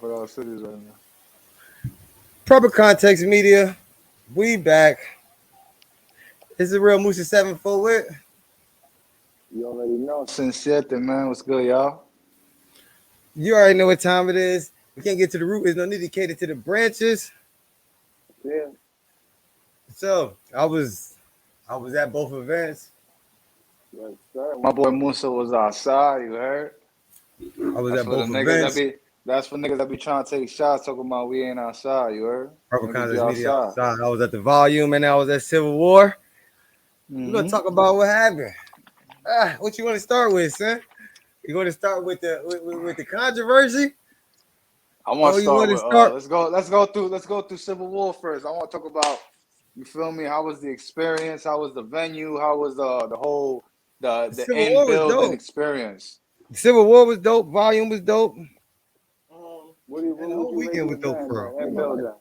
with our cities right now. Proper context media. We back. It's the real Musa 7 with. You already know. Sincere, man. What's good, y'all? You already know what time it is. We can't get to the root. There's no need to cater to the branches. Yeah. So I was at both events. Yes, sir. My boy Musa was outside. You heard? I was That's at for the both niggas that events. be. That's for niggas that be trying to take shots. Talking about we ain't outside. You heard? Proper Niggas be context media outside. outside. I was at the volume and I was at Civil War. We're gonna Mm-hmm. talk about what happened. What you want to start with, son? You want to start with with the controversy, I want or to you start want to with. start Let's go through Civil War first. I want to talk about. You feel me? How was the experience? How was the venue? How was the whole the Civil in War was building dope. experience? Civil War was dope. Volume was dope. And What the would whole you rate weekend the was dope event for real. though? I In ain't gonna lie. building.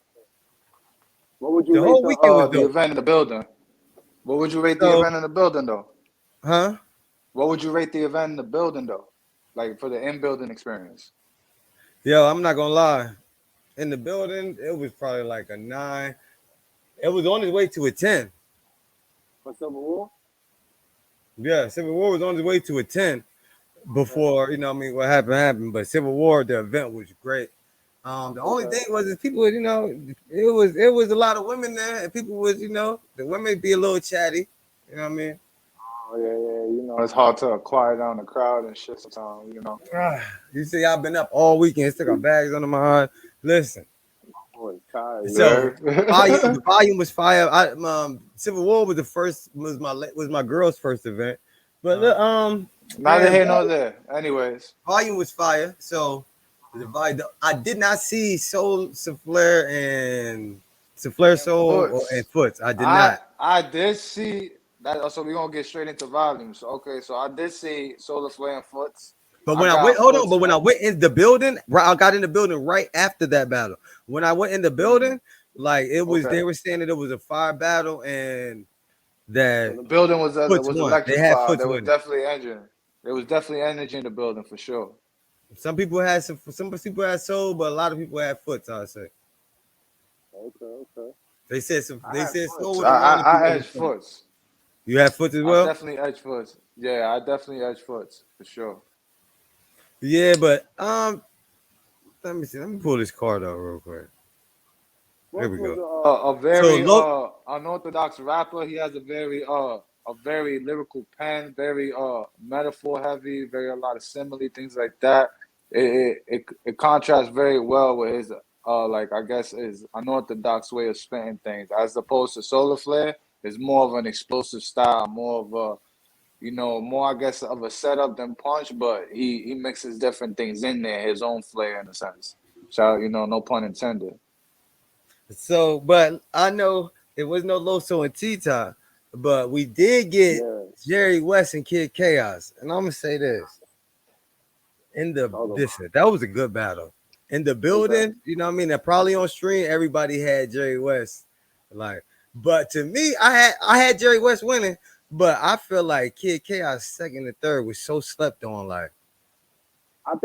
What would you The rate whole weekend was the dope. event in the building? What would you rate the So, event in the building though? huh? What would you rate the event in the building though? Like for the in building experience. Yo, I'm not gonna lie. In the building, it was probably like a 9. It was on its way to a 10. For Civil War? Yeah, Civil War was on its way to a 10 Okay. before, what happened. But Civil War, the event was great. The only Okay. thing was is people, it was a lot of women there, and people was, the women be a little chatty. You know what I mean? Oh yeah, yeah. You know it's hard to quiet down the crowd and shit sometimes. You know. You see, I've been up all weekend, still got bags under my heart. Listen, Boy, tired. You so heard? the volume was fire. Civil War was the first was my girl's first event, but uh, Neither man, here nor there. Anyways. volume was fire. So I did not see Soul Souffleur and Souffleur And Soul and Foots. Foots. I did I not. I did see that. So we're gonna get straight into volumes. Okay, so I did see Solar Flare and Foots. But I when I went, got hold on. Foots. But when I went in the building, right, I got in the building right after that battle. When I went in the Mm, building, like it was, okay. they were saying that it was a fire battle and So that the building Foots was won. They had electrified. Foots There was winning. definitely energy. There was definitely energy in the building for sure. Some people had Soul, but a lot of people had Foots. I say Okay, okay. they I had said Soul Foots. was the one to be I edged overcome. Foots. You had Foots as I well. definitely edged Foots. Yeah, I definitely edged Foots for sure. Yeah, but let me see. Let me pull this card out real quick. There Foots we was go. a So very look, unorthodox rapper. He has a very lyrical pen, very metaphor heavy, very a lot of simile things like that. It contrasts very well with his like I guess his unorthodox way of spitting things, as opposed to Solar Flare is more of an explosive style, more of a more I guess of a setup than punch, but he mixes different things in there, his own flair in a sense. So no pun intended. but I know it was no Loso and T-Top, but we did get Yeah. Jerry West and Kid Chaos, and I'm gonna say this in the Talk this about that was a good battle in the it. Okay. building. You know what I mean? That probably on stream everybody had Jerry West, like, but to me, I had Jerry West winning, but I feel like Kid Chaos second and third was so slept on, like. I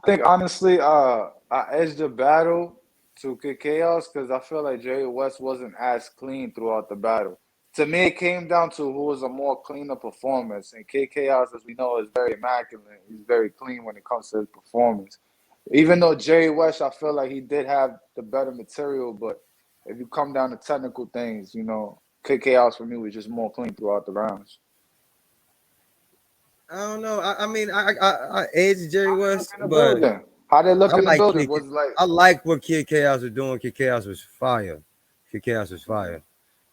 think honestly, I edged the battle to Kid Chaos because I feel like Jerry West wasn't as clean throughout the battle. To me, it came down to who was a more cleaner performance, and Kid Chaos, as we know, is very immaculate. He's very clean when it comes to his performance. Even though Jerry West, I feel like he did have the better material, but if you come down to technical things, Kid Chaos for me was just more clean throughout the rounds. I don't know. I mean, I edged Jerry West, In the but building, how they I look in the like building Kid. was like. I like what Kid Chaos was doing. Kid Chaos was fire. Kid Chaos was fire.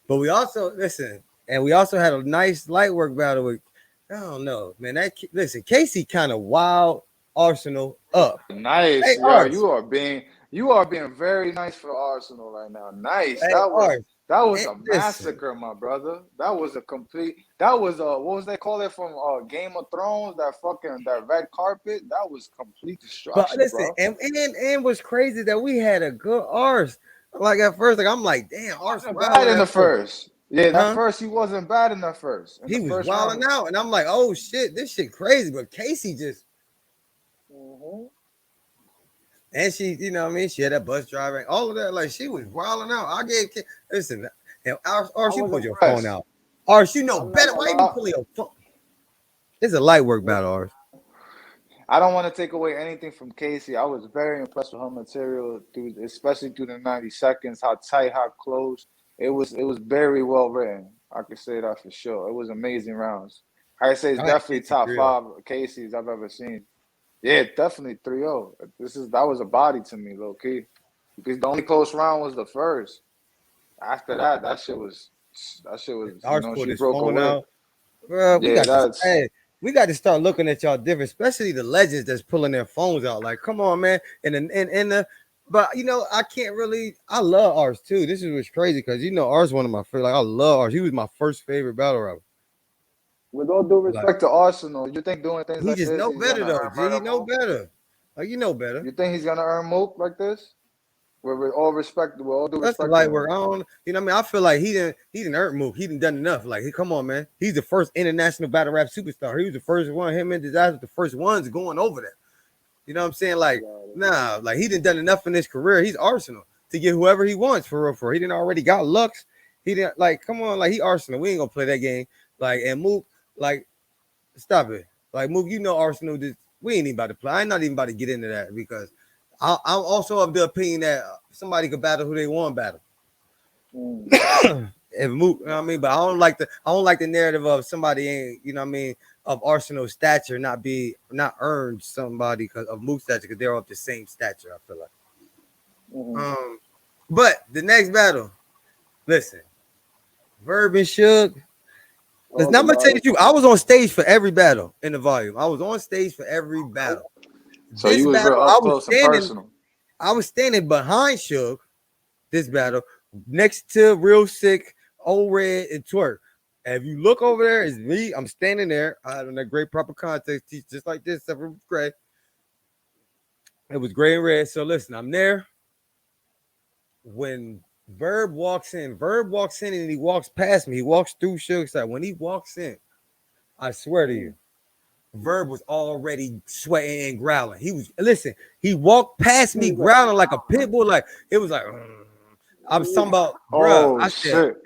But we also listen, and we also had a nice light work battle with. I don't know, man. Listen, Casey kind of wild Arsenal up. Nice, Hey, yo. Ars. You are being very nice for Arsenal right now. Nice. Hey, Ars. That was And a listen, massacre, my brother. That was a complete. That was what was they call it from Game of Thrones? That red carpet. That was complete but destruction, listen, bro. and what's crazy that we had a good Ars. Like at first, like I'm like, damn, Ars Wasn't bad wilding in at the first, first. Yeah, that huh? first he wasn't bad in that first. In He the was first wilding round. out, and I'm like, oh shit, this shit crazy. But Casey just Mhm. And she, you know what I mean? She had that bus driver, all of that. Like she was wilding out. I gave listen, and I Ars, you was put your phone impressed. out. Ars, you know I'm not better. gonna Why you be lie. pulling your phone? It's a light work battle, Ars. I don't want to take away anything from Casey. I was very impressed with her material, through, especially through the 90 seconds. How tight, how close. It was very well written. I could say that for sure. It was amazing rounds. I say it's I had definitely Casey top 3-0. five Casey's I've ever seen. Yeah, definitely 3-0. That was a body to me, low key. Because the only close round was the first. After that, that shit was, Ars pulled she his broke phone away. out. Bro, Yeah, that's we got to start looking at y'all different, especially the legends that's pulling their phones out. Like, come on, man. And the but you know, I can't really I love Ars too. This is what's crazy because you know Ars one of my favorite. Like I love Ars. He was my first favorite battle rapper. with all due Like respect to Arsenal. You think doing things he like just this, know he's better gonna though. earn G, he better know move? better. Like you know better. You think he's gonna earn move like this? With all respect, with all due That's the respect to light work. him. I don't, you know what I mean? I feel like he didn't earn move. He didn't done enough. Like, he, come on, man. He's the first international battle rap superstar. He was the first one. Him and Disaster, the first ones going over there. You know what I'm saying? Like, nah, like he didn't done enough in his career. He's Arsenal to get whoever he wants for real. For he didn't already got Lux. He didn't like. Come on, like he Arsenal. We ain't gonna play that game. Like and Mook, like stop it. Like Mook, you know Arsenal. Just, we ain't even about to play. I'm not even about to get into that because I'm also of the opinion that somebody could battle who they want battle. Mm. If Mook, you know what I mean, but I don't like the narrative of somebody ain't, you know what I mean, of Arsenal stature not earned somebody because of Mook stature because they're of the same stature. I feel like. Mm-hmm. Um, but the next battle, listen, Verb and Suge. Listen, Talk I'm gonna about tell you it. the truth. I was on stage for every battle in the volume. I was on stage for every Okay. battle. So This you was real battle, up close and personal. I was standing behind Suge. This battle next to Real Sick, Old Red, and Twerk. And if you look over there, it's me. I'm standing there. I had in that great proper context, just like this, except for gray. It was gray and red. So listen, I'm there. When Verb walks in and he walks past me. He walks through Suge's side. When he walks in, I swear to Mm. you, Verb was already sweating and growling. He was listen. He walked past me He's like, growling like a pit bull. Like it was like. I was talking about, bruh. oh I said, shit.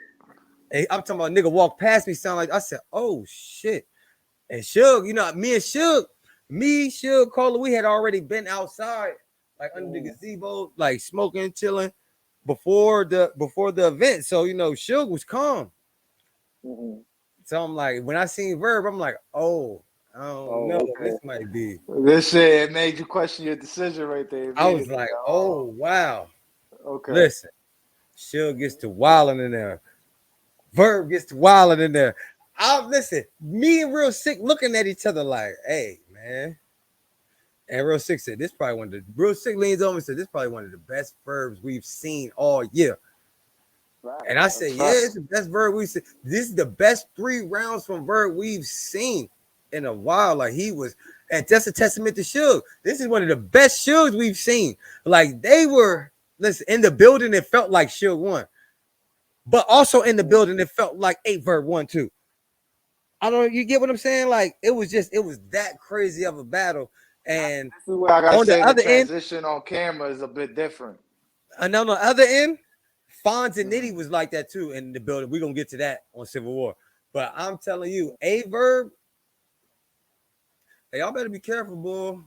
hey, I'm talking about nigga walk past me, sound like I said, oh shit. And Suge, you know, Suge, Cola, we had already been outside, like under the Mm. gazebo, like smoking, chilling before the event. So, you know, Suge was calm. Mm-hmm. So I'm like, when I seen Verb, I'm like, oh, I don't know. Oh, okay. This might be. This shit, it made you question your decision right there I was immediately. like, Like, oh wow. okay. Listen, Suge gets to wilding in there. Verb gets to wilding in there. I listen, me and Real Sick looking at each other like, hey, man. And Real Sick said, this probably one of the Real Sick leans over and said, this probably one of the best verbs we've seen all year. Right. And I said, That's yeah, it's facts. the best verb we've seen. This is the best 3 rounds from Verb we've seen in a while. Like he was, and that's a testament to Suge. This is one of the best Suges we've seen. Like they were, listen, in the building, it felt like Suge won. But also in the Mm. building, it felt like 8 Verb won too. I don't you get what I'm saying? Like it was that crazy of a battle. And This is where I gotta on the say the other end, transition on camera is a bit different. and on the other end, Fonz and Mm. Nitty was like that too in the building. We're gonna get to that on Civil War. But I'm telling you, A Verb, hey, y'all better be careful, boy.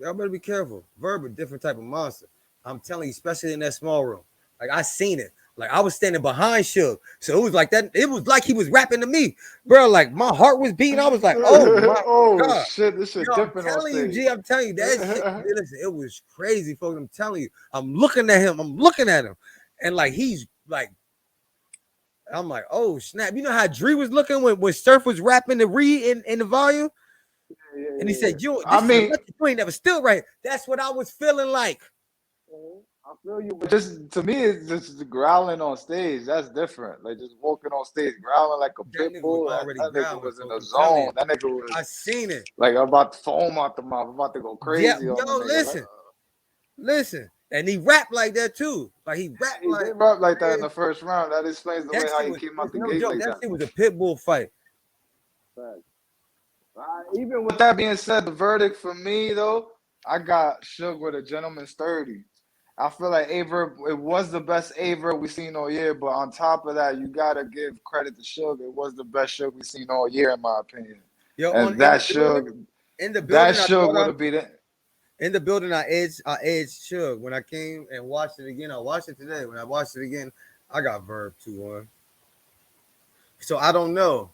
Y'all better be careful. Verb a different type of monster. I'm telling you, especially in that small room. Like I seen it. Like I was standing behind Suge. So it was like that. It was like he was rapping to me. Bro, like my heart was beating. I was like, oh my Oh God. shit, this shit Yo, I'm different on telling you, stage. G, I'm telling you, that shit, listen, it was crazy, folks. I'm telling you. I'm looking at him. I'm looking at him. And like he's like, I'm like, oh snap. You know how Dree was looking when Surf was rapping the read in the volume? Yeah, And he yeah, yeah. said, you I this is a mean, record you ain't never still right. That's what I was feeling like. I feel you, but just to me, it's just growling on stage. That's different. Like just walking on stage, growling like a That pit nigga was bull. That, already that nigga growling, was in folks. a I'm telling you. zone. That nigga was I seen it. like about to foam out the mouth, about to go Yeah, crazy on the yo, nigga. Like, listen. And he rapped like that too. Like he rapped he like, did rap like that in man, the first round. That explains the way that how shit he was came out it's the no gate joke. like That that. shit was a pit bull fight. Even with that being said, the verdict for me though. I got shook with a gentleman's 30. I feel like Aver, it was the best Aver we seen all year, but on top of that, you gotta give credit to Suge. It was the best Suge we seen all year, in my opinion. Yo, on And in the that building, I Suge thought would have beat it. in the building, I edged Suge. When I came and watched it again, I watched it today. When I watched it again, I got Verb 2-1. So I don't know.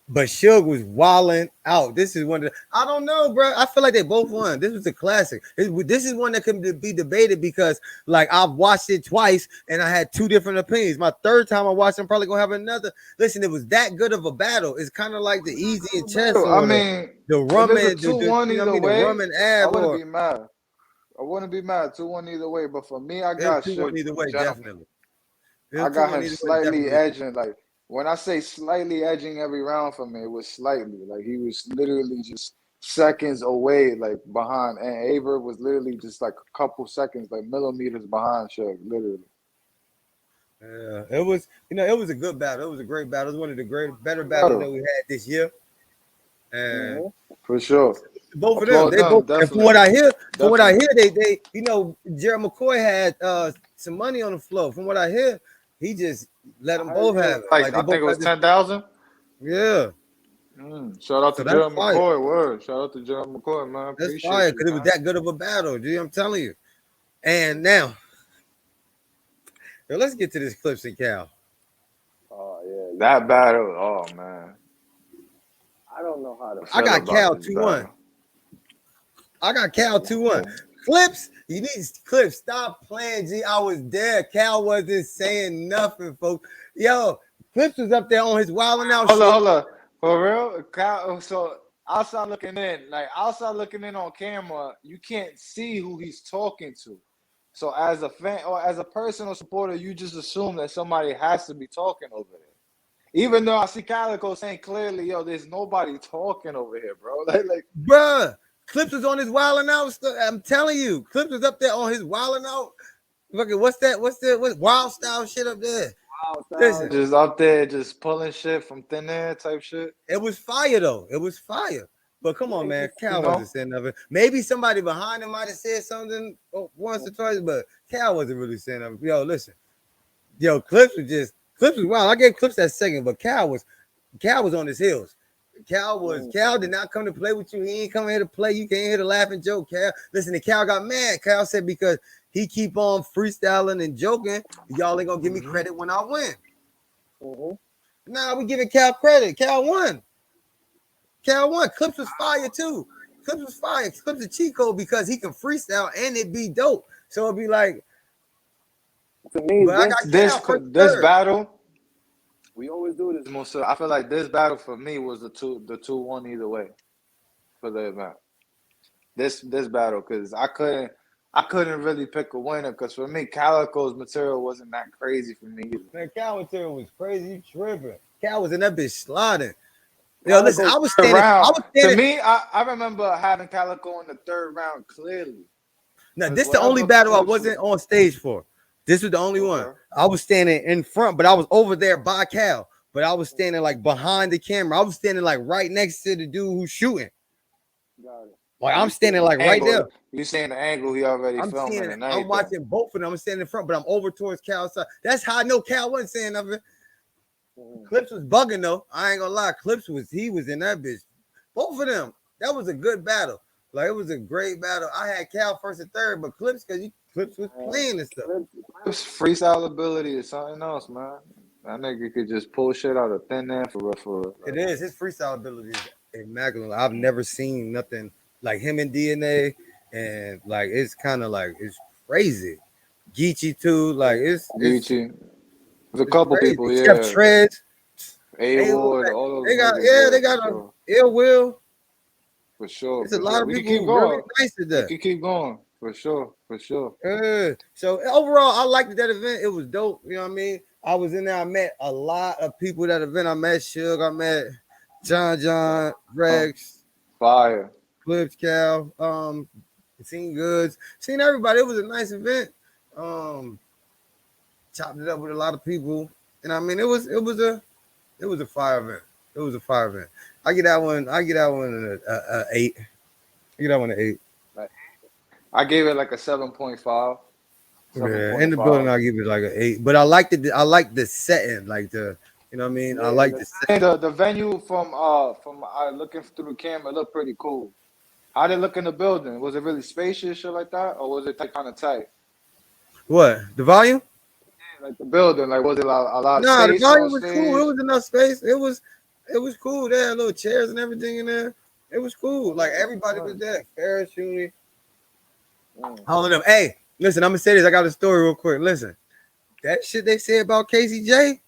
But Suge was wilding out. This is one of the, I don't know, bro. I feel like they both won. This was a classic. This is one that can be debated because, like, I've watched it twice and I had two different opinions. My third time I watched, I'm probably gonna have another. Listen, it was that good of a battle. It's kind of like the easy and chess I or mean, the if rum it's a and 2-1 you know what I either mean, the rum way, and I ab wouldn't or be mad. I wouldn't be mad. 2-1 either way. But for me, I it's got 2-1 Suge either way, gentleman. definitely. It I was two got one him either way, slightly definitely. edging. Like when I say slightly edging every round for me, it was slightly. Like he was literally just seconds away, like behind. And Aver was literally just like a couple seconds, like millimeters behind Shug, literally. Yeah, it was, it was a good battle. It was a great battle. It was one of the better Good battles that battle. we had this year. And For sure. both of them, Applaud they both. them, And definitely. from what I Definitely. hear, Jared McCoy had some money on the floor. From what I hear, he just let them I heard both he have was it. like, Like they I both think it was got this. 10,000. Yeah, Shout out so to that's Gerald fire. McCoy. Word. Shout out to Gerald McCoy, man. That's fire Appreciate you, because it was man. that good of a battle, dude. I'm telling you. And now, let's get to this Clips and Cal. Oh yeah, that battle. Oh man, I don't know how to I feel got about Cal this 2-1. battle. I got Cal 2-1. Clips, you need Clips. Stop playing, G. I was there. Cal wasn't saying nothing, folks. Yo, Clips was up there on his wilding out Hold on, shit. hold on. For real? So outside looking in on camera, you can't see who he's talking to. So as a fan or as a personal supporter, you just assume that somebody has to be talking over there. Even though I see Calico saying clearly, yo, there's nobody talking over here, bro. Like Bruh, Clips was on his wilding out stuff. I'm telling you, Clips was up there on his wilding out. Fucking, what's that? What's wild style shit up there? Listen, just up there, just pulling shit from thin air type shit. it was fire though. It was fire. But come on, man. You Cal wasn't know, saying nothing. Maybe somebody behind him might have said something once or twice, but Cal wasn't really saying nothing. Yo, listen. Yo, Clips was wild. I gave Clips that second, but Cal was on his heels. Cal did not come to play with you. He ain't coming here to play. You can't hear the laughing joke, Cal. Listen, the Cal got mad. Cal said because he keep on freestyling and joking, y'all ain't gonna give me credit when I win. Nah, we giving Cal credit. Cal won. Cal won. Clips was fire too. Clips was fire. Clips a cheat code because he can freestyle and it be dope. So it'd be like, to me, but I got Cal first this third. battle, we always do this. Most I feel like this battle for me was the 2-1 either way for the event. This battle because I couldn't really pick a winner because for me Calico's material wasn't that crazy for me either. Man, Cal material was crazy. You tripping. Cal was in that bitch sliding. Yo, listen, Calico's I was third standing. I round was to standing. me, I remember having Calico in the third round clearly Now, because this the only whatever battle I clips was wasn't on stage for. This was the only one. okay. I was standing in front, but I was over there by Cal. But I was standing like behind the camera. I was standing like right next to the dude who's shooting. Got it. Like So I'm you seeing standing the like right angle? there. You seeing the angle he already I'm filming seeing it. and I'm everything. watching both of them. I'm standing in front, but I'm over towards Cal's side. That's how I know Cal wasn't saying nothing. Clips was bugging though. I ain't gonna lie. He was in that bitch. Both of them. That was a good battle. Like it was a great battle. I had Cal first and third, but Clips because Clips was playing and stuff. Clips freestyle ability is something else, man. That nigga could just pull shit out of thin air for real, for real. It is. His freestyle ability is immaculate. I've never seen nothing like him in DNA, and like it's kind of like it's crazy. Geechee too. Like Geechee. There's a it's couple crazy. people, Chef yeah. Treads. A Hey, Ward, all those they got niggas, yeah, they for got a sure. ill will. For sure, There's a for lot sure. of We can people keep who really going. nice at We that. can keep going. For sure, for sure. So overall, I liked that event. It was dope. You know what I mean? I was in there. I met a lot of people at that event. I met Suge. I met John, Rex, Fire. Clips, Cal, seen Goods, seen everybody. It was a nice event. Um, chopped it up with a lot of people, and I mean, it was a fire event. It was a fire event. I get that one. I get that one an 8. You that one an 8. Like I gave it like a 7.5. Seven Yeah, in point the building five. I give it like an 8. But I liked it. I like the setting, like the you know what I mean. I Yeah, like the the setting, the venue from looking through the camera looked pretty cool. How did it look in the building? Was it really spacious, shit like that, or was it kind of tight? what the volume. Like the building, like was it a lot of Nah, the space on volume was cool. It stage? was enough space. It was cool. They had little chairs and everything in there. It was cool. Like Oh, everybody was nice. there. Ferris, Shuni, Mm. all of them. Hey, listen, I'm gonna say this. I got a story real quick. Listen, that shit they say about Casey J,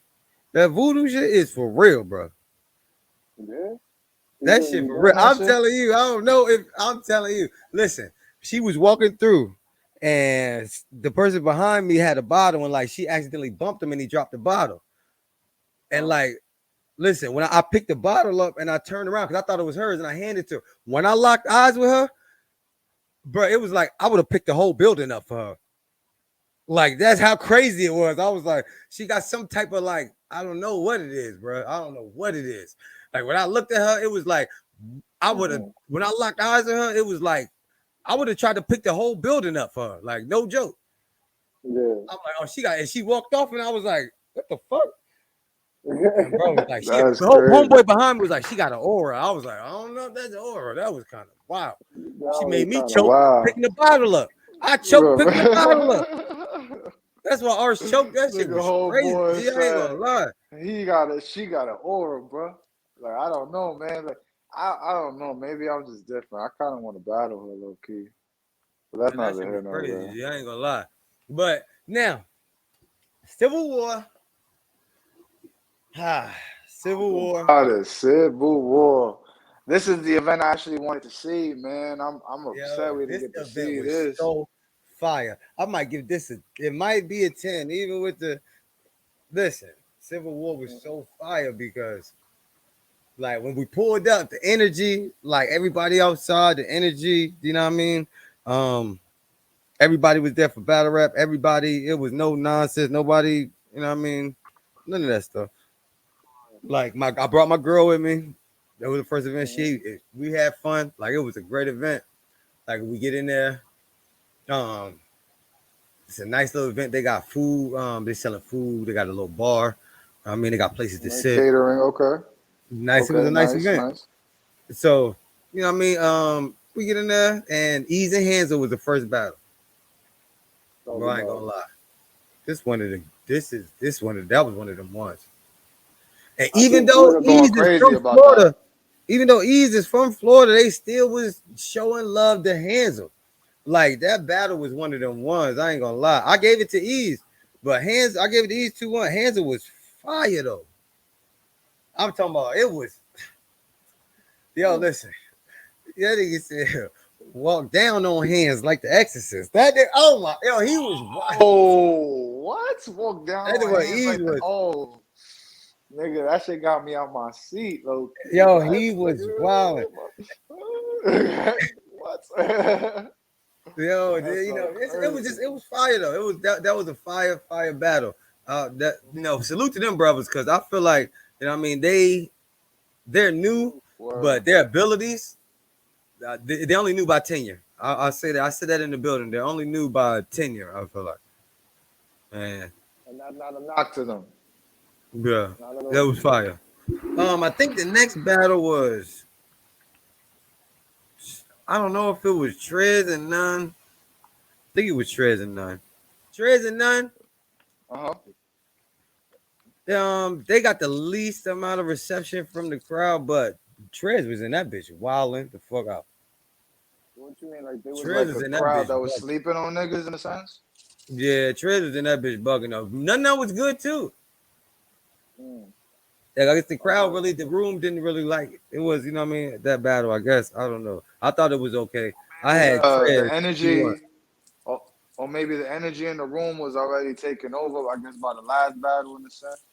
that voodoo shit is for real, bro. Yeah, he That really shit be for real. doing that I'm shit. telling you. I don't know if I'm telling you. Listen, she was walking through, and the person behind me had a bottle, and like she accidentally bumped him, and he dropped the bottle. And Uh, like, listen, when I picked the bottle up and I turned around because I thought it was hers, and I handed it to her. When I locked eyes with her, bro, it was like I would have picked the whole building up for her. Like that's how crazy it was. I was like, she got some type of like, I don't know what it is, bro. I don't know what it is. Like when I looked at her, it was like I would have mhm. when I locked eyes with her, it was like I would have tried to pick the whole building up for her. Like no joke. Yeah, I'm like, oh, she got and she walked off, and I was like, what the fuck? And bro was like, she that's the whole crazy. homeboy behind me was like, she got an aura. I was like, I don't know if that's an aura. That was kind of wow. That She was made me kind of choke wild. picking the bottle up. I choked picking the bottle up. That's why ours choked. That shit Nigga, was whole crazy. boy G, I ain't gonna said lie. she got an aura, bro. Like I don't know, man. Like I don't know. Maybe I'm just different. I kind of want to battle her low key, but that's Man, that neither shit here was nor crazy. there. G, I ain't gonna lie. But now, Civil War. Ah, Civil Talk War. about it, Civil War. This is the event I actually wanted to see, man. I'm upset Yo, we didn't this get to event see was this. so fire. I might give this a. It might be a 10, even with the. Listen, Civil War was so fire because, like, when we pulled up, the energy, like everybody outside, the energy. You know what I mean? Um, Everybody was there for battle rap. Everybody, it was no nonsense. Nobody, you know what I mean? None of that stuff. Like I brought my girl with me. That was the first event. Mhm. We had fun. Like it was a great event. Like we get in there. Um, it's a nice little event. They got food. They selling food. They got a little bar. I mean, they got places to Nice sit. catering. Okay. Nice. It was Okay. a nice Nice. event. Nice. So you know what I mean. We get in there, and Ease and Hansel was the first battle. Talk Bro, I ain't gonna about lie. This one of the. This one of that was one of them ones. And it. I even think though Twitter going Ease is crazy from about that. Florida, even though Ease is from Florida, they still was showing love to Hansel. Like that battle was one of them ones. I ain't gonna lie. I gave it to Ease, but I gave it to Ease 2-1. Hansel was fire though. I'm talking about it was. Yo, Mm. listen. Yeah, nigga said walk down on hands like the exorcist. Oh my, yo, he was wild. Oh, what? Walk down That's on what hands Ease like that. was. Oh, nigga, that shit got me out my seat, low key. Yo, What, he was wild. nigga? What? Yo, That's you know, so it was crazy. just it was fire though. It was that was a fire battle. That salute to them brothers because I feel like I mean they're new, Word. but their abilities they only knew by tenure. I say that I said that in the building. They're only knew by tenure. I feel like, man, And not a knock to them. yeah, Not at that all. was fire. I think the next battle was I don't know if it was Trez and None. I think it was Trez and None. Trez and None. Uh-huh. They got the least amount of reception from the crowd, but Trez was in that bitch wilding the fuck out. What you mean? Like there was Trez like was a in that crowd bitch that was bugging. sleeping on niggas in a sense? Yeah, Trez was in that bitch bugging up. None of that was good too. Mm, Like, I guess the crowd okay. really, the room didn't really like it. It was, you know what I mean, that battle. I guess I don't know. I thought it was okay. I Maybe had the Trez 2-1. energy or, or maybe the energy in the room was already taken over, I guess, by the last battle in a sense.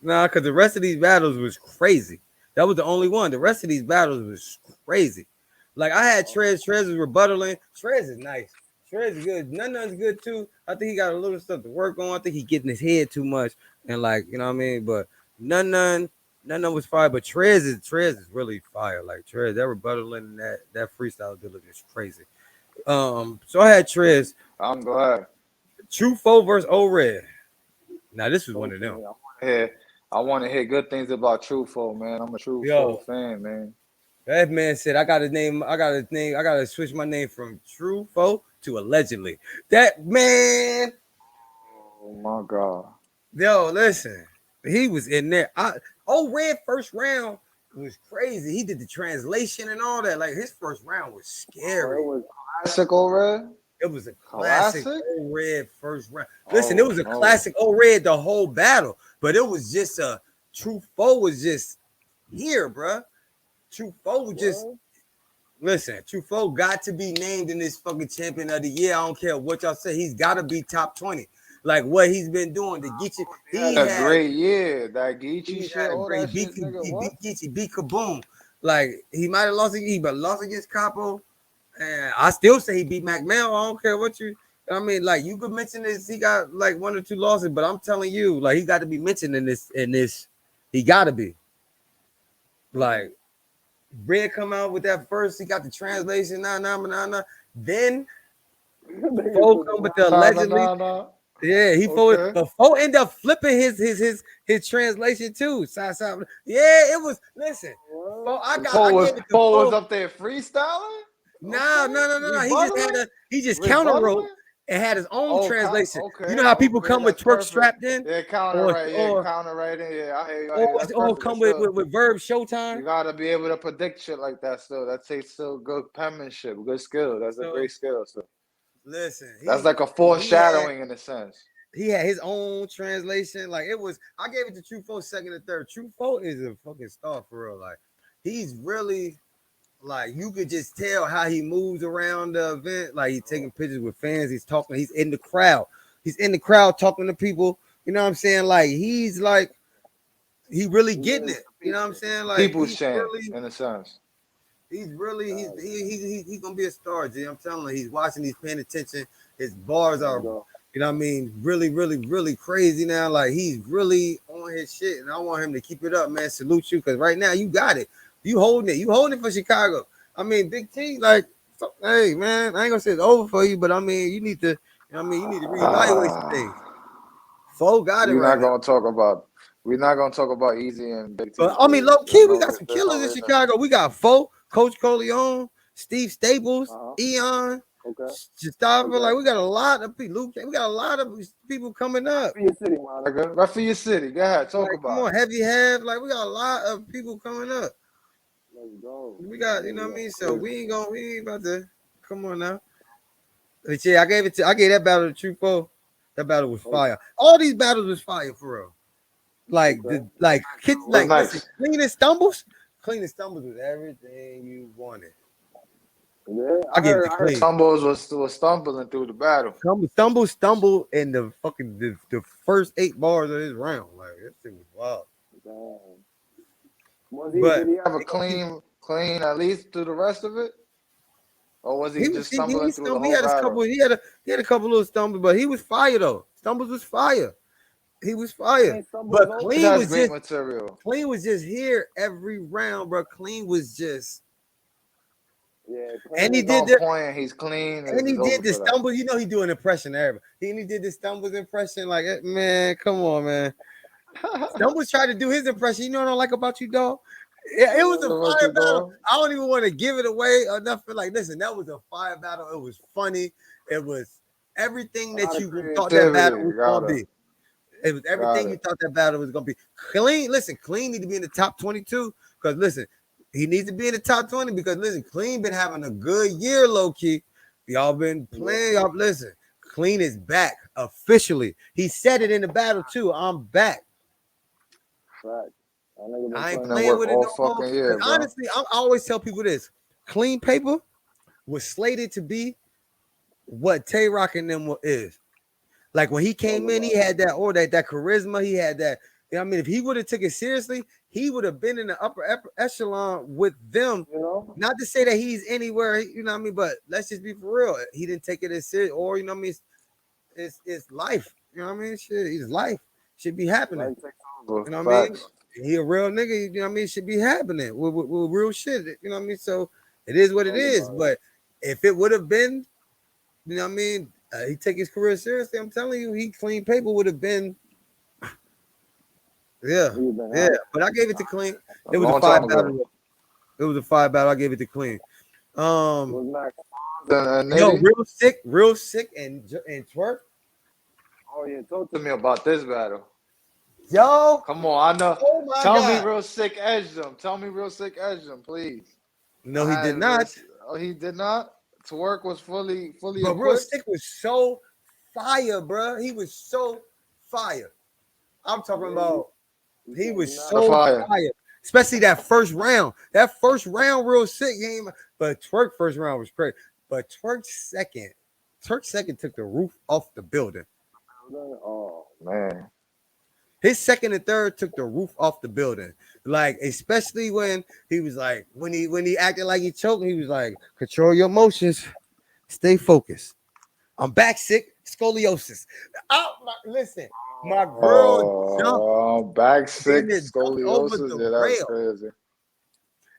Nah, because the rest of these battles was crazy. That was the only one. The rest of these battles was crazy. Like I had Oh, Trez was rebuttaling. Trez is nice. Trez is good. None's good too. I think he got a little stuff to work on. I think he getting his head too much and like you know what I mean. But none, None of them was fire, but Trez is really fire. Like Trez, that rebuttal and that freestyle delivery is crazy. So I had Trez, I'm glad. True Foe versus O Red. Now this was one of Okay, them. I want to hear good things about Truthful, man. I'm a Truthful Yo, fan, man. that man said I gotta switch my name from True Foe to allegedly. That man, Oh my God. yo, listen, he was in there. O Red first round was crazy. He did the translation and all that. Like his first round was Oh, it scary. was classic already? It was a classic Classic? O Red first round. Listen, it Oh was a no. classic O Red the whole battle, but it was just a True Foe was just here, bruh. True Foe was just What? listen. True Foe got to be named in this fucking champion of the year. I don't care what y'all say. He's got to be top 20. Like what he's been doing to get you. He He had a had great year. That Geechee he shit, had a all great that shit, nigga. he What? beat Geechee, beat Kaboom. Like he might have lost but lost against Capo. And I still say he beat McMahon. I don't care what you. I mean, like you could mention this. He got like one or two losses, but I'm telling you, like he got to be mentioned in this. In this, he got to be like Red come out with that first. He got the translation. Nah, nah, nah, nah. Then Nigga Foe said come with the nah, nah, allegedly. nah, nah. Yeah, he Foe, Okay. but Foe end up flipping his translation too. Yeah, it was. Listen, What? Foe. I Paul was gave it to Paul was Foe. up there freestyling? No, Okay. no, no, no, no. He just had Rebuttaling? he just counter wrote Rebuttaling? and had his own Oh, translation. You know okay, how people okay, come with that's twerk perfect. strapped in, Yeah, counter or right, yeah, or counter right in. Yeah, I or hear you. That's or perfect. come That's still with Verb Showtime. you gotta be able to predict shit like that still. That takes still good penmanship, good skill. That's a So great skill. So listen, that's like a he had foreshadowing in a sense. he had his own translation. Like it was, I gave it to True Foe second and third. True Foe is a fucking star for real. Like he's really like you could just tell how he moves around the event. Like he's taking pictures with fans. He's talking. He's in the crowd. He's in the crowd talking to people. You know what I'm saying? Like he's like he really getting it. You know what I'm saying? Like People's champ in a sense. he's gonna be a star. G. I'm telling you, he's watching. He's paying attention. His bars are. You know what I mean? Really, really, really crazy now. Like he's really on his shit, and I want him to keep it up, man. Salute you, because right now you got it. You holding it. You holding it for Chicago. I mean, Big T, like, hey man, I ain't gonna say it's over for you, but I mean, you need to. You know what I mean, you need to reevaluate some things. Ah, Fo got it we're right not now. gonna talk about we're not gonna talk about Easy and Big But T's I mean, careers. low key, we got some There's no killers in reason. Chicago. We got Fo, Coach Coleon, Steve Staples, Uh-huh. Eon, Okay. Gustavo. Like we got a lot of people. Luke, we got a lot of people coming up. For your city, my nigga. Right for your city. Go ahead, talk Like, come about on, Heavy Head. Like, we got a lot of people coming up. it. Let's go. We got, you Let's know what I go. mean? So Crazy. we ain't about to come on now. But yeah, I gave that battle to True Foe. That battle was Okay. fire. All these battles was fire for real. Like Okay. What's listen, next? Clean and stumbles was everything you wanted. Yeah, I gave it to I heard Clean. Stumbles was stumbling through the battle. Stumble in the fucking the first 8 bars of this round. Like that shit was wild. Damn. Was he? But Did he have a he gonna keep clean at least through the rest of it, or was he just he stumbling through the stumbled. He whole had his couple. battle? He had a couple little stumbles, but he was fire though. Stumbles was fire. He was fire. Clean Stumbles But always has great material. Clean was just here every round, bro. Clean was just Yeah, and clean he is did on the point. He's clean. and he Is over did the for that. stumble. You know he do an impression of everybody. He did the stumbles impression. Like man, come on, man. Stumbles tried to do his impression. You know what I don't like about you, dog? It was a What fire you battle. doing? I don't even want to give it away or nothing. Like, listen, that was a fire battle. It was funny. It was everything A lot that of you thought that battle was creativity. gonna Got it. be. It was Got everything you it. thought that battle was gonna be. Clean, listen, Clean need to be in the top 22. Because listen, he needs to be in the top 20 because listen, Clean been having a good year, low key. Y'all been Yeah. playing. Y'all listen. Clean is back officially. He said it in the battle too. I'm back. Fact. That nigga been I ain't putting in playing work with it all no more. fucking And year, bro. honestly, I always tell people this: Clean Paper was slated to be what Tay Rock and them is. Like when he came in, he had that that charisma. He had that. You know what I mean, if he would have took it seriously, he would have been in the upper echelon with them. You know? Not to say that he's anywhere, you know what I mean, but let's just be for real. He didn't take it as serious, or you know what I mean. It's life. You know what I mean? Shit, his life should be happening. Life takes over. You know what I mean? Facts. he a real nigga. You know what I mean? Should be happening with real shit. You know what I mean? So it is what it Talk is. about it. But if it would have been, you know what I mean? He take his career seriously. I'm telling you, he clean paper would have been. Yeah, He's been yeah. hot. But I gave it to clean. A It was a long five time ago. battle. It was a five battle. I gave it to clean. Was not. Yo, Nitty, real sick, and twerk. oh yeah, talk to me about this battle. Yo, Come on, I know. oh my Tell me, god. real sick edged him. Tell me, real sick edged him, please. No, he I did had real. not. Oh, he did not. Twerk was fully But real equipped. sick was so fire, bro. He was so fire. I'm talking Maybe. about he was The so fire. fire. Especially that first round. That first round, real sick game. But Twerk first round was great. But Twerk second took the roof off the building. Oh, Man, His second and third took the roof off the building. Like, especially when he was like, when he acted like he choked, he was like, control your emotions, stay focused. I'm back sick, scoliosis. Listen, my girl jumped, back damn sick near jumped over scoliosis. the Yeah, that's rail. crazy.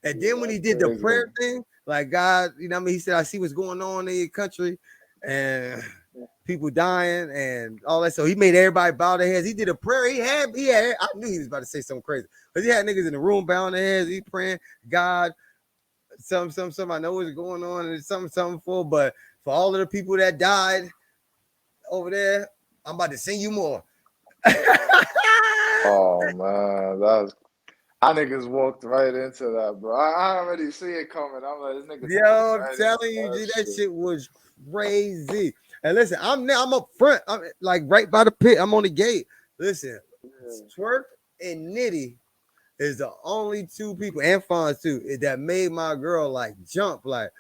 And Yeah, then when he that's did the crazy. prayer thing, like God, you know what I mean? He said, I see what's going on in your country and people dying and all that. So he made everybody bow their heads. He did a prayer. He had, I knew he was about to say something crazy. But he had niggas in the room bowing their heads. He praying, God, some. I know what's going on and something for, but for all of the people that died over there, I'm about to sing you more. Oh man, that's I niggas walked right into that, bro. I already see it coming. I'm like, this niggas walked Yo, I'm right into telling you, that G, that shit. shit was crazy. And listen, I'm up front. I'm like right by the pit. I'm on the gate. Listen, yeah. Twerk and Nitty is the only two people, and Fonz too, that made my girl like jump like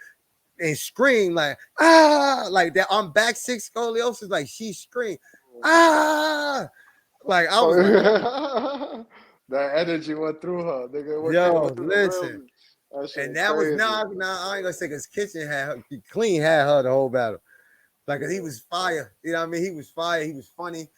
and scream like like that. I'm back six scoliosis, like she screamed ah, like I was like, That energy went through her, nigga. It yo, went through the listen. ribs. That And shit that was crazy. I ain't gonna say because Kitchen had her, Clean had her the whole battle. Like he Yeah. was fire, you know what I mean? He was fire, he was funny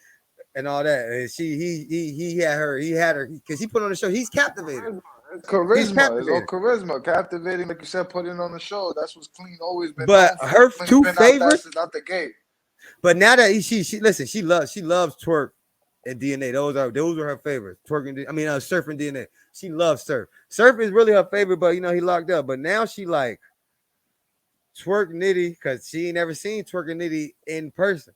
and all that. And he had her because he put on the show. He's captivated. Charisma. It's It's He's charisma. It's all captivated. charisma. Captivating, like you said, putting on the show. That's what Clean always been But known for. her Clean two been out that favorites. since out the gate. But now that she listen, she loves twerk and DNA. Those are her favorites. Twerking, I mean, surf and DNA. She loves surf. Surf is really her favorite, but he locked up. But now she like twerk nitty because she ain't never seen twerk and nitty in person.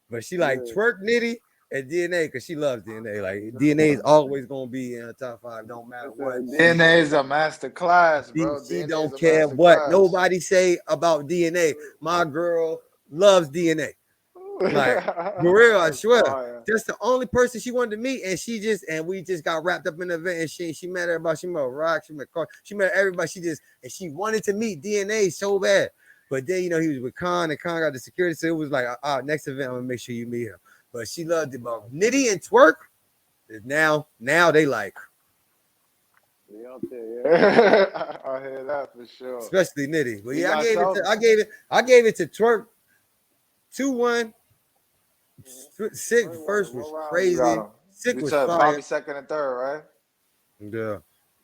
But she like yeah. twerk nitty and DNA because she loves DNA. Like DNA is always gonna be in her top five, don't matter It's what. DNA is a master class, bro. She DNA is don't a care master what class. nobody say about DNA. My girl loves DNA. Like for real, I That's swear. fire. That's the only person she wanted to meet, and we just got wrapped up in the event, and she met everybody. She met Rock, she met Carl, she met everybody. And she wanted to meet DNA so bad, but then he was with Khan, and Khan got the security, so it was like, next event I'm gonna make sure you meet him. But she loved it. But Nitty and Twerk is now they like, They up there, yeah. I hear that for sure. especially Nitty. But You yeah, got tell I gave it to Twerk 2-1. Sick first what was rounds you got crazy. him? Sick You was said fire. probably second and third, right? Yeah,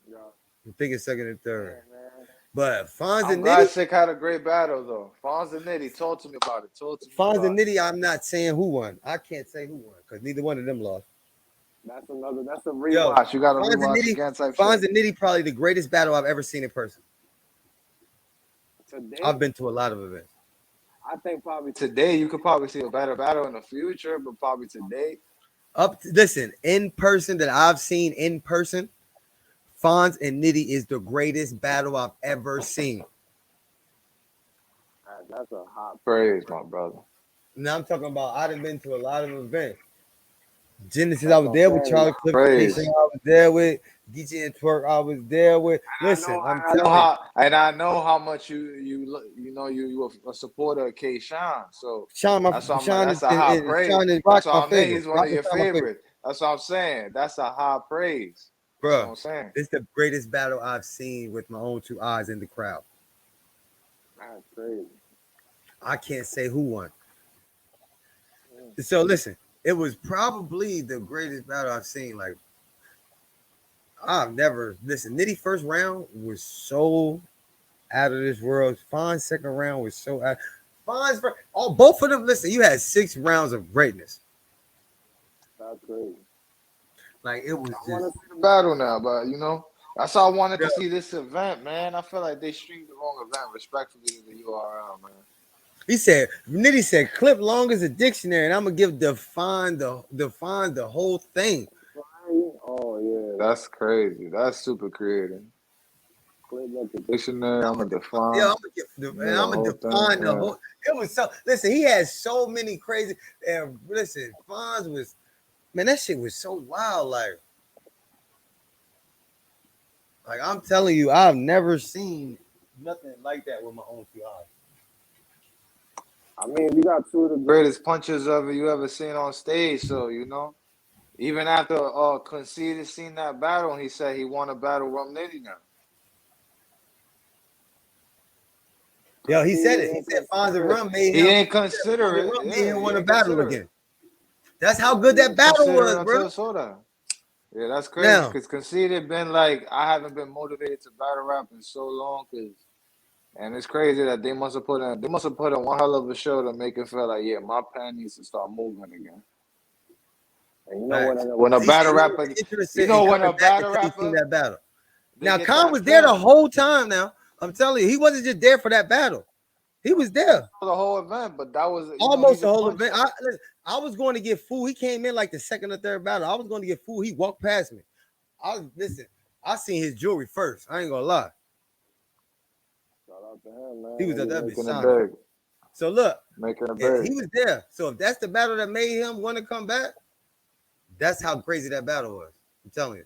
Yeah. I'm thinking second and third. Yeah, man. But Fonz I'm and glad Nitty, Sick had a great battle though. Fonz and Nitty, talk to me about it. Talk to me about I'm not saying who won. I can't say who won because neither one of them lost. That's a it. Yo, Rewatch. You got to Fonz and rewatch Nitty, again type shit. Fonz and Nitty probably the greatest battle I've ever seen in person. today. I've been to a lot of events. I think probably Today, you could probably see a better battle in the future, but probably today. Listen, in person that I've seen in person, Fonz and Nitty is the greatest battle I've ever seen. that's a hot. Praise, my brother. Now I'm talking about I've been to a lot of events. Genesis, I That's was what I'm there with saying. Charlie Cliff, K-Shine, Praise. I was there with DJ and Twerk, I was there with. Listen, I'm telling you, I know how much you a supporter of K. Sean. So Sean that's a high praise. Sean is That's Rock my what I mean. favorite. He's one Rock of is your Sean my favorite. favorites. That's what I'm saying. That's a high praise. That's what Bro, I'm saying. it's the greatest battle I've seen with my own two eyes in the crowd. That's crazy. I can't say who won. Mm. So listen, it was probably the greatest battle I've seen. Like I've never listen. Nitty first round was so out of this world. Fawn's second round was so out. Fawn's first, all both of them. Listen, you had 6 rounds of greatness. That's crazy. Like it was I just. want to see the battle now, but you know, that's how I wanted to see this event, man. I feel like they streamed the wrong event, respectfully to the URL, man. He said, Nitty said, clip long as a dictionary, and I'm gonna give define the whole thing. Oh yeah. That's crazy. That's super creative. Clip like the Dictionary, I'm gonna Yeah, define. I'm Yeah, the gonna whole thing. define the Yeah. whole. It was so. Listen, he had so many crazy. And listen, Fonz was man. That shit was so wild. Like I'm telling you, I've never seen nothing like that with my own 2 eyes. I mean, you got two of the Greatest punches ever you ever seen on stage. So you know, even after Conceded seen that battle, and he said he won a battle Rum Nitty now. Yo, he said conceded it. He and said Fonz and considered. Rum made He him. ain't He said Fonz consider and it. Rum made Yeah, him he want to ain't battle consider it. again. That's how good that battle Consider was, it bro. until so that. Yeah, that's crazy. Now, Cause Conceded been like I haven't been motivated to battle rap in so long. Cause and it's crazy that they must have put in one hell of a show to make it feel like yeah my pen needs to start moving again. And you know what? facts. When a He said battle he was rapper, you interested in know when coming a back battle until he seen rapper that battle. they Now, get Khan that was there the pen. whole time. Now, I'm telling you, he wasn't just there for that battle. He was there The whole event, but that was you know almost he's the a whole event. puncher. I was going to get food. He came in like the second or third battle. I was going to get food. He walked past me. Listen. I seen his jewelry first. I ain't gonna lie. Shout out to him, man. He was at Nigga that bitch Making it signing. big. So look, Making it if he big. was there. So if that's the battle that made him want to come back, that's how crazy that battle was. I'm telling you.